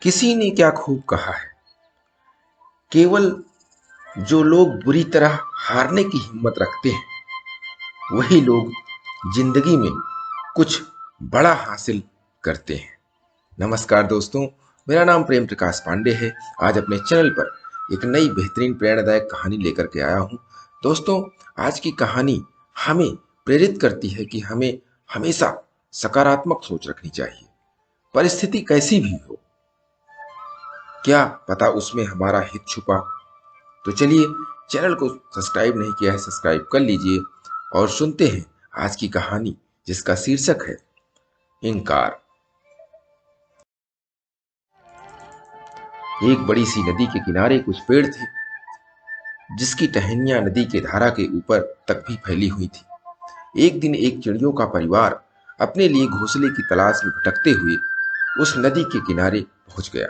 किसी ने क्या खूब कहा है, केवल जो लोग बुरी तरह हारने की हिम्मत रखते हैं वही लोग जिंदगी में कुछ बड़ा हासिल करते हैं। नमस्कार दोस्तों, मेरा नाम प्रेम प्रकाश पांडे है। आज अपने चैनल पर एक नई बेहतरीन प्रेरणादायक कहानी लेकर के आया हूं। दोस्तों, आज की कहानी हमें प्रेरित करती है कि हमें हमेशा सकारात्मक सोच रखनी चाहिए। परिस्थिति कैसी भी हो, क्या पता उसमें हमारा हित छुपा। तो चलिए, चैनल को सब्सक्राइब नहीं किया है, सब्सक्राइब कर लीजिए और सुनते हैं आज की कहानी, जिसका शीर्षक है इंकार। एक बड़ी सी नदी के किनारे कुछ पेड़ थे, जिसकी टहनियां नदी के धारा के ऊपर तक भी फैली हुई थी। एक दिन एक चिड़ियों का परिवार अपने लिए घोंसले की तलाश में भटकते हुए उस नदी के किनारे पहुंच गया।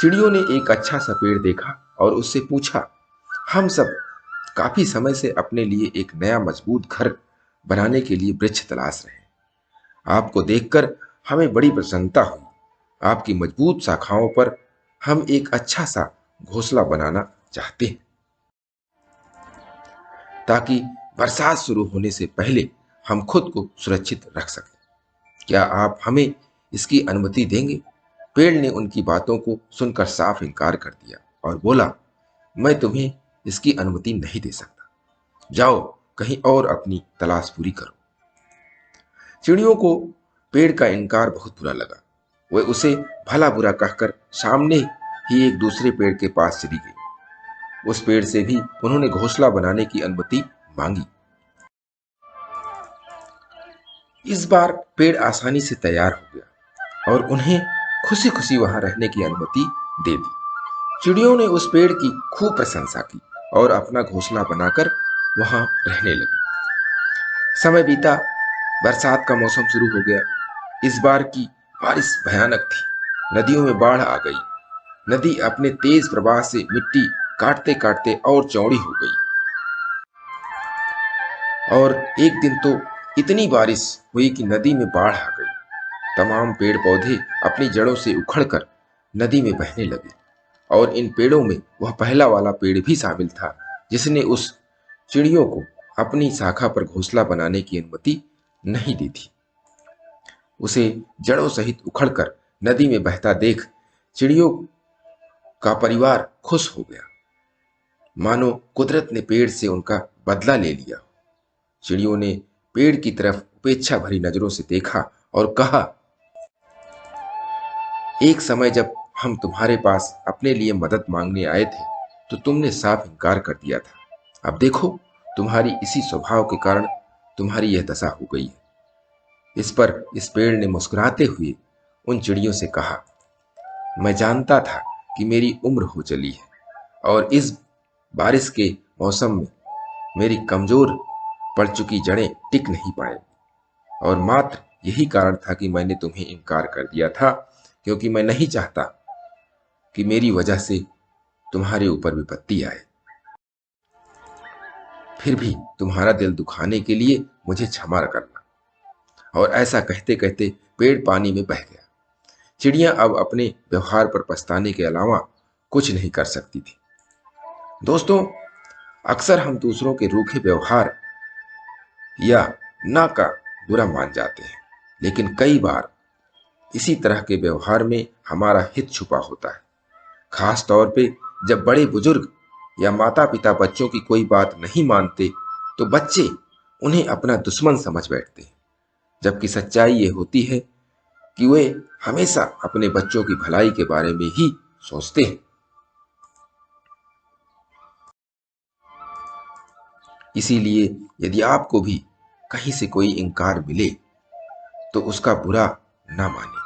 चिड़ियों ने एक अच्छा सा पेड़ देखा और उससे पूछा, हम सब काफी समय से अपने लिए एक नया मजबूत घर बनाने के लिए वृक्ष तलाश रहे हैं। आपको देखकर हमें बड़ी प्रसन्नता हुई। आपकी मजबूत शाखाओं पर हम एक अच्छा सा घोंसला बनाना चाहते हैं, ताकि बरसात शुरू होने से पहले हम खुद को सुरक्षित रख सकें। क्या आप हमें इसकी अनुमति देंगे? पेड़ ने उनकी बातों को सुनकर साफ इनकार कर दिया और बोला, मैं तुम्हें इसकी अनुमति नहीं दे सकता। जाओ, कहीं और अपनी तलाश पूरी करो। चिड़ियों को पेड़ का इनकार बहुत बुरा लगा। वे उसे भला बुरा कहकर सामने ही एक दूसरे पेड़ के पास चली गई। उस पेड़ से भी उन्होंने घोंसला बनाने की अनुमति मांगी। इस बार पेड़ आसानी से तैयार हो गया और उन्हें खुशी खुशी वहां रहने की अनुमति दे दी। चिड़ियों ने उस पेड़ की खूब प्रशंसा की और अपना घोंसला बनाकर वहां रहने लगी। समय बीता, बरसात का मौसम शुरू हो गया। इस बार की बारिश भयानक थी। नदियों में बाढ़ आ गई। नदी अपने तेज प्रवाह से मिट्टी काटते काटते और चौड़ी हो गई। और एक दिन तो इतनी बारिश हुई कि नदी में बाढ़ आ गई। तमाम पेड़ पौधे अपनी जड़ों से उखड़कर नदी में बहने लगे और इन पेड़ों में वह पहला वाला पेड़ भी शामिल था, जिसने उस चिड़ियों को अपनी शाखा पर घोंसला बनाने की अनुमति नहीं दी थी। उसे जड़ों सहित उखड़कर नदी में बहता देख चिड़ियों का परिवार खुश हो गया, मानो कुदरत ने पेड़ से उनका बदला ले लिया। चिड़ियों ने पेड़ की तरफ उपेक्षा भरी नजरों से देखा और कहा, एक समय जब हम तुम्हारे पास अपने लिए मदद मांगने आए थे तो तुमने साफ इनकार कर दिया था। अब देखो, तुम्हारी इसी स्वभाव के कारण तुम्हारी यह दशा हो गई है। इस पर इस पेड़ ने मुस्कुराते हुए उन चिड़ियों से कहा, मैं जानता था कि मेरी उम्र हो चली है और इस बारिश के मौसम में मेरी कमजोर पड़ चुकी जड़ें टिक नहीं पाएंगी और मात्र यही कारण था कि मैंने तुम्हें इनकार कर दिया था, क्योंकि मैं नहीं चाहता कि मेरी वजह से तुम्हारे ऊपर विपत्ति आए। फिर भी तुम्हारा दिल दुखाने के लिए मुझे क्षमा करना। और ऐसा कहते कहते पेड़ पानी में बह गया। चिड़ियां अब अपने व्यवहार पर पछताने के अलावा कुछ नहीं कर सकती थी। दोस्तों, अक्सर हम दूसरों के रूखे व्यवहार या ना का बुरा मान जाते हैं, लेकिन कई बार इसी तरह के व्यवहार में हमारा हित छुपा होता है। खास तौर पे जब बड़े बुजुर्ग या माता पिता बच्चों की कोई बात नहीं मानते तो बच्चे उन्हें अपना दुश्मन समझ बैठते हैं, जबकि सच्चाई ये होती है कि वे हमेशा अपने बच्चों की भलाई के बारे में ही सोचते हैं। इसीलिए यदि आपको भी कहीं से कोई इंकार मिले तो उसका बुरा ना माने।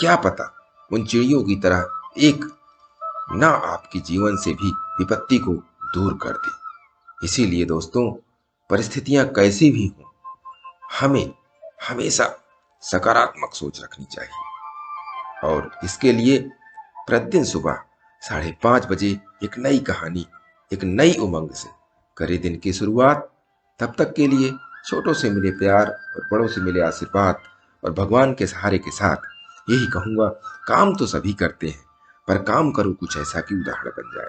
क्या पता उन चिड़ियों की तरह एक ना आपके जीवन से भी विपत्ति को दूर कर दे। इसीलिए दोस्तों, परिस्थितियां कैसी भी हों, हमें हमेशा सकारात्मक सोच रखनी चाहिए। और इसके लिए प्रतिदिन सुबह 5:30 बजे एक नई कहानी, एक नई उमंग से करें दिन की शुरुआत। तब तक के लिए छोटों से मिले प्यार और बड़ों से मिले आशीर्वाद और भगवान के सहारे के साथ यही कहूंगा, काम तो सभी करते हैं, पर काम करो कुछ ऐसा कि उदाहरण बन जाए।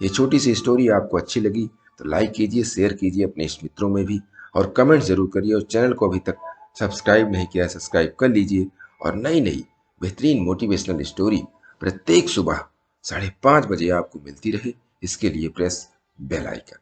ये छोटी सी स्टोरी आपको अच्छी लगी तो लाइक कीजिए, शेयर कीजिए अपने इष्ट मित्रों में भी, और कमेंट जरूर करिए। और चैनल को अभी तक सब्सक्राइब नहीं किया है, सब्सक्राइब कर लीजिए। और नई नई बेहतरीन मोटिवेशनल स्टोरी प्रत्येक सुबह 5:30 बजे आपको मिलती रहे, इसके लिए प्रेस बेल आइकन।